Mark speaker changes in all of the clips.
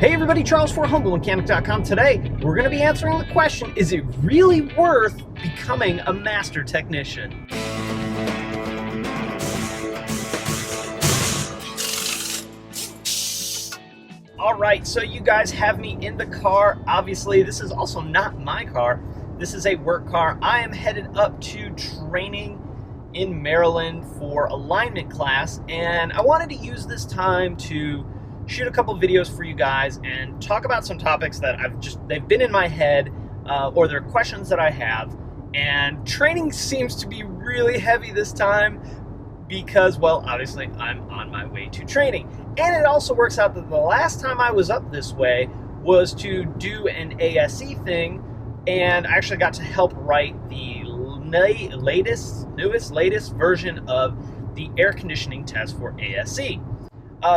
Speaker 1: Hey everybody, Charles for HumbleMechanic.com. Today, we're going to be answering the question, is it really worth becoming a master technician? Alright, so you guys have me in the car. Obviously, this is also not my car. This is a work car. I am headed up to training in Maryland for alignment class, and I wanted to use this time to shoot a couple videos for you guys and talk about some topics that they've been in my head, or they're questions that I have. And training seems to be really heavy this time because, well, obviously I'm on my way to training. And it also works out that the last time I was up this way was to do an ASE thing, and I actually got to help write the latest version of the air conditioning test for ASE.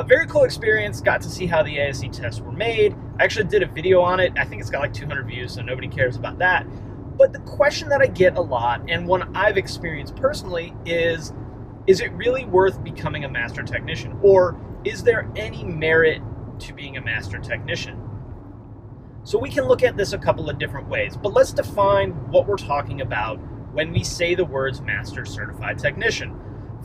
Speaker 1: Very cool experience, got to see how the ASE tests were made. I actually did a video on it. I think it's got like 200 views, so nobody cares about that. But the question that I get a lot, and one I've experienced personally, is it really worth becoming a master technician? Or is there any merit to being a master technician? So we can look at this a couple of different ways, but let's define what we're talking about when we say the words master certified technician.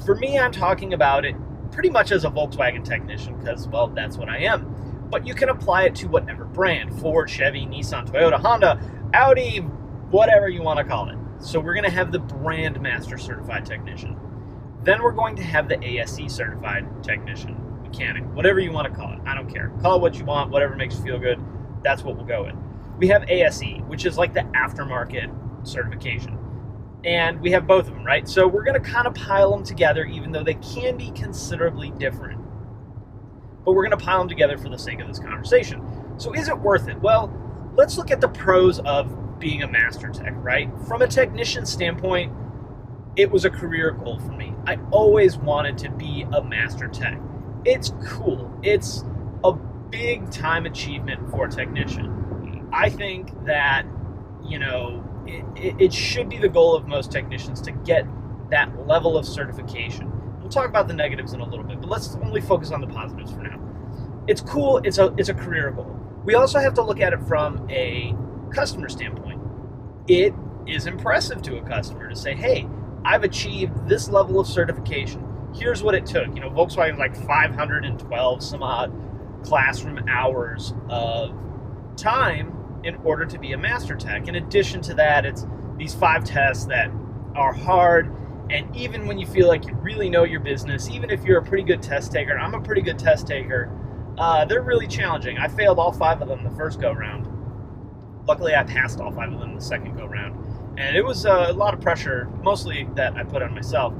Speaker 1: For me, I'm talking about it pretty much as a Volkswagen technician because, well, that's what I am. But you can apply it to whatever brand: Ford, Chevy, Nissan, Toyota, Honda, Audi, whatever you want to call it. So we're going to have the brand master certified technician. Then we're going to have the ASE certified technician, mechanic, whatever you want to call it. I don't care. Call it what you want, whatever makes you feel good. That's what we'll go with. We have ASE, which is like the aftermarket certification. And we have both of them, right? So we're going to kind of pile them together, even though they can be considerably different. But we're going to pile them together for the sake of this conversation. So is it worth it? Well, let's look at the pros of being a master tech, right? From a technician standpoint, it was a career goal for me. I always wanted to be a master tech. It's cool. It's a big time achievement for a technician. I think that, you know, it should be the goal of most technicians to get that level of certification. We'll talk about the negatives in a little bit, but let's only focus on the positives for now. It's cool. It's a career goal. We also have to look at it from a customer standpoint. It is impressive to a customer to say, hey, I've achieved this level of certification. Here's what it took. You know, Volkswagen's like 512 some odd classroom hours of time in order to be a master tech. In addition to that, it's these 5 tests that are hard, and even when you feel like you really know your business, even if you're a pretty good test taker, I'm a pretty good test taker, they're really challenging. I failed all 5 of them the first go-round. Luckily, I passed all 5 of them the second go-round. And it was a lot of pressure, mostly that I put on myself.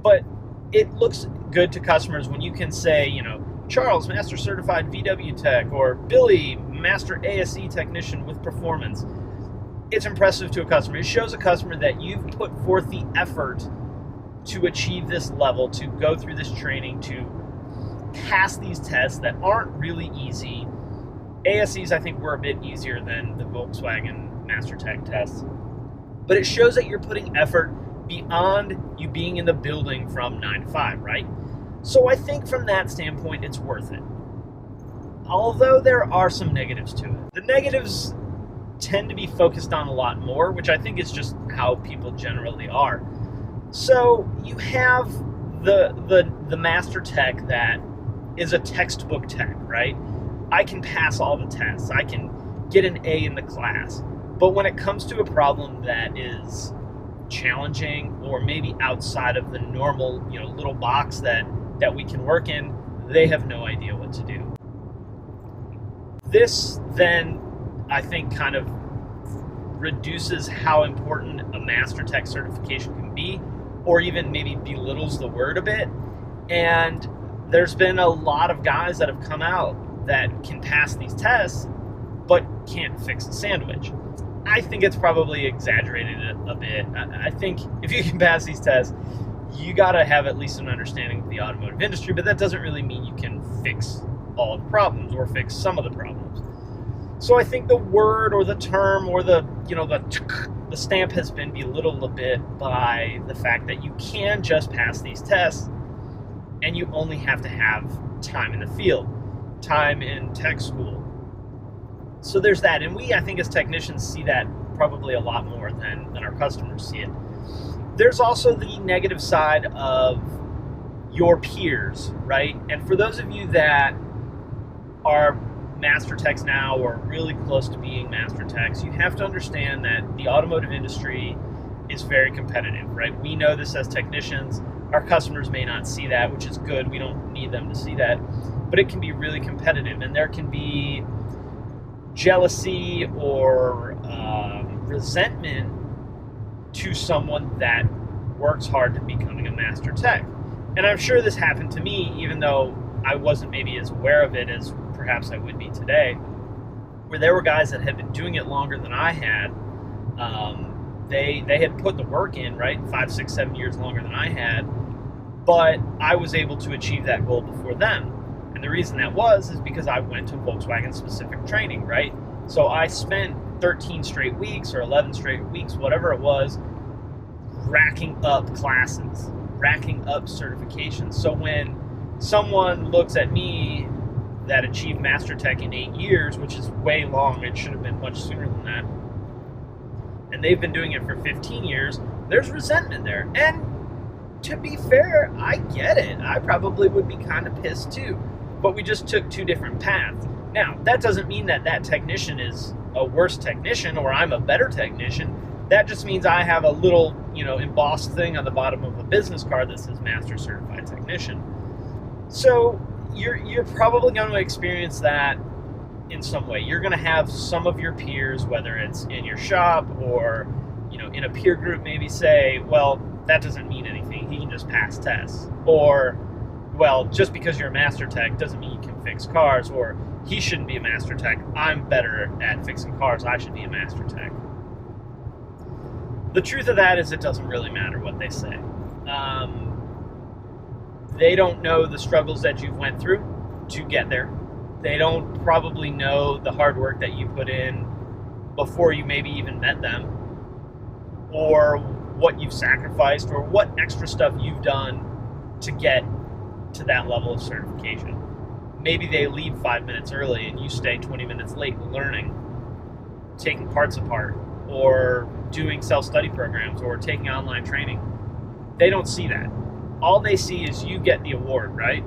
Speaker 1: But it looks good to customers when you can say, you know, Charles, Master Certified VW Tech, or Billy, Master ASE Technician with Performance. It's impressive to a customer. It shows a customer that you've put forth the effort to achieve this level, to go through this training, to pass these tests that aren't really easy. ASEs, I think, were a bit easier than the Volkswagen Master Tech tests. But it shows that you're putting effort beyond you being in the building from 9 to 5, right? So I think from that standpoint, it's worth it. Although there are some negatives to it. The negatives tend to be focused on a lot more, which I think is just how people generally are. So you have the master tech that is a textbook tech, right? I can pass all the tests. I can get an A in the class. But when it comes to a problem that is challenging or maybe outside of the normal, you know, little box that we can work in, they have no idea what to do. This then, I think, kind of reduces how important a master tech certification can be, or even maybe belittles the word a bit. And there's been a lot of guys that have come out that can pass these tests, but can't fix a sandwich. I think it's probably exaggerated a bit. I think if you can pass these tests, you gotta have at least an understanding of the automotive industry, but that doesn't really mean you can fix all the problems or fix some of the problems. So I think the word or the term or the stamp has been belittled a bit by the fact that you can just pass these tests and you only have to have time in the field, time in tech school, So there's that. And we, I think, as technicians see that probably a lot more than our customers see it. There's also the negative side of your peers, right? And for those of you that are master techs now or really close to being master techs, you have to understand that the automotive industry is very competitive, right? We know this as technicians. Our customers may not see that, which is good. We don't need them to see that. But it can be really competitive, and there can be jealousy or resentment to someone that works hard to becoming a master tech. And I'm sure this happened to me, even though I wasn't maybe as aware of it as perhaps I would be today, where there were guys that had been doing it longer than I had. They had put the work in, right? 5, 6, 7 years longer than I had, but I was able to achieve that goal before them. And the reason that is because I went to Volkswagen specific training, right? So I spent 13 straight weeks or 11 straight weeks, whatever it was, racking up classes, racking up certifications. So when someone looks at me that achieved Master Tech in 8 years, which is way long, it should have been much sooner than that, and they've been doing it for 15 years, there's resentment there. And to be fair, I get it. I probably would be kind of pissed too. But we just took 2 different paths. Now, that doesn't mean that that technician is a worse technician or I'm a better technician. That just means I have a little, embossed thing on the bottom of a business card that says Master Certified Technician. So you're probably going to experience that in some way. You're going to have some of your peers, whether it's in your shop or, in a peer group, maybe say, well, that doesn't mean anything. He can just pass tests. Or, well, just because you're a master tech doesn't mean you can fix cars. Or, he shouldn't be a master tech. I'm better at fixing cars. I should be a master tech. The truth of that is it doesn't really matter what they say. They don't know the struggles that you've went through to get there. They don't probably know the hard work that you put in before you maybe even met them, or what you've sacrificed, or what extra stuff you've done to get to that level of certification. Maybe they leave 5 minutes early and you stay 20 minutes late learning, taking parts apart, or doing self-study programs, or taking online training. They don't see that. All they see is you get the award, right?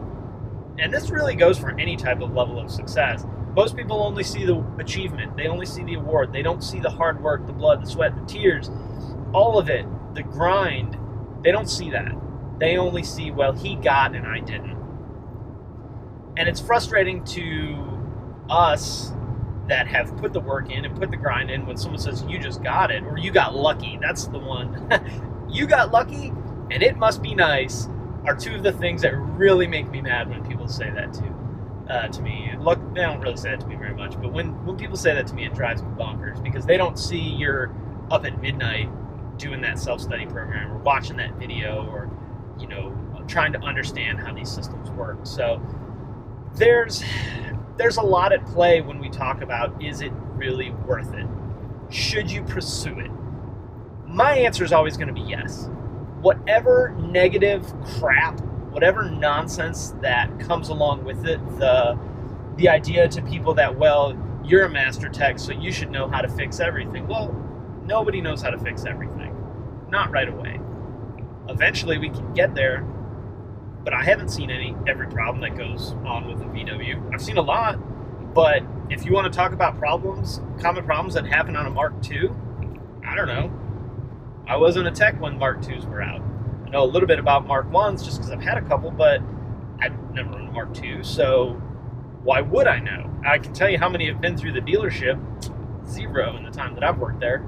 Speaker 1: And this really goes for any type of level of success. Most people only see the achievement. They only see the award. They don't see the hard work, the blood, the sweat, the tears, all of it, the grind. They don't see that. They only see, well, he got and I didn't. And it's frustrating to us that have put the work in and put the grind in when someone says, you just got it, or you got lucky. That's the one. You got lucky and it must be nice are 2 of the things that really make me mad when people say that to me. Look, they don't really say that to me very much, but when people say that to me, it drives me bonkers, because they don't see you're up at midnight doing that self-study program, or watching that video, or trying to understand how these systems work. So there's a lot at play when we talk about, is it really worth it? Should you pursue it? My answer is always going to be yes. Whatever negative crap, whatever nonsense that comes along with it, the idea to people that, well, you're a master tech, so you should know how to fix everything. Well, nobody knows how to fix everything. Not right away. Eventually we can get there, but I haven't seen every problem that goes on with a VW. I've seen a lot, but if you want to talk about common problems that happen on a Mark II, I don't know. I wasn't a tech when Mark IIs were out. I know a little bit about Mark Is just because I've had a couple, but I've never run a Mark II, so why would I know? I can tell you how many have been through the dealership. 0 in the time that I've worked there.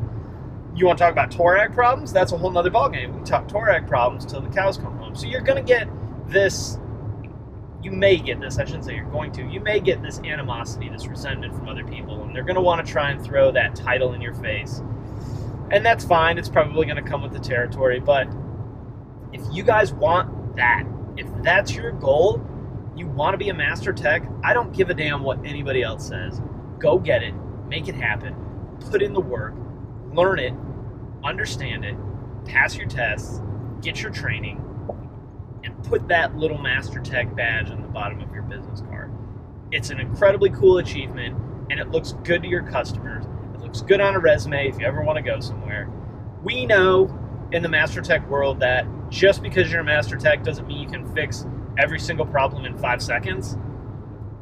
Speaker 1: You want to talk about Torag problems? That's a whole nother ballgame. We talk Torag problems till the cows come home. So you're going to get this, you may get this, I shouldn't say you're going to, you may get this animosity, this resentment from other people, and they're going to want to try and throw that title in your face. And that's fine. It's probably going to come with the territory. But if you guys want that, if that's your goal, you want to be a master tech, I don't give a damn what anybody else says. Go get it. Make it happen. Put in the work. Learn it. Understand it. Pass your tests. Get your training. And put that little master tech badge on the bottom of your business card. It's an incredibly cool achievement. and it looks good to your customers, it looks good on a resume if you ever want to go somewhere. We know in the Master Tech world that just because you're a Master Tech doesn't mean you can fix every single problem in 5 seconds,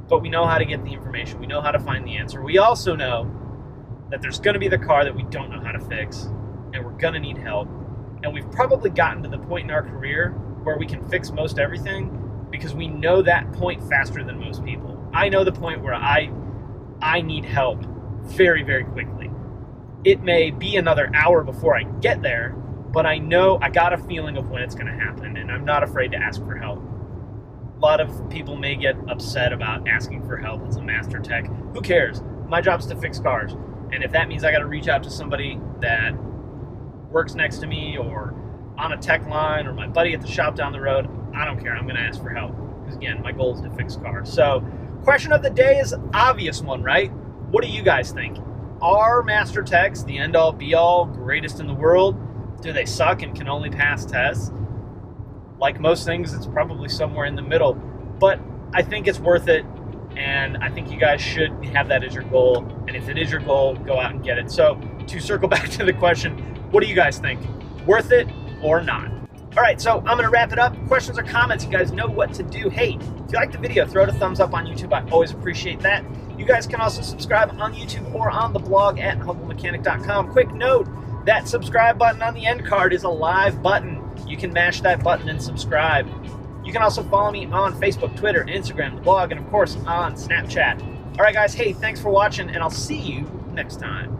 Speaker 1: but we know how to get the information. We know how to find the answer. We also know that there's going to be the car that we don't know how to fix, and we're going to need help. And we've probably gotten to the point in our career where we can fix most everything because we know that point faster than most people. I know the point where I need help very, very quickly. It may be another hour before I get there, but I know I got a feeling of when it's going to happen, and I'm not afraid to ask for help. A lot of people may get upset about asking for help as a Master Tech. Who cares? My job is to fix cars. And if that means I got to reach out to somebody that works next to me or on a tech line or my buddy at the shop down the road, I don't care. I'm going to ask for help. Because again, my goal is to fix cars. So, question of the day is an obvious one, right? What do you guys think? Are Master Techs the end-all, be-all, greatest in the world? Do they suck and can only pass tests? Like most things, it's probably somewhere in the middle. But I think it's worth it, and I think you guys should have that as your goal. And if it is your goal, go out and get it. So to circle back to the question, what do you guys think? Worth it or not? All right, so I'm going to wrap it up. Questions or comments, you guys know what to do. Hey, if you like the video, throw it a thumbs up on YouTube. I always appreciate that. You guys can also subscribe on YouTube or on the blog at humblemechanic.com. Quick note, that subscribe button on the end card is a live button. You can mash that button and subscribe. You can also follow me on Facebook, Twitter, Instagram, the blog, and of course on Snapchat. All right, guys, hey, thanks for watching, and I'll see you next time.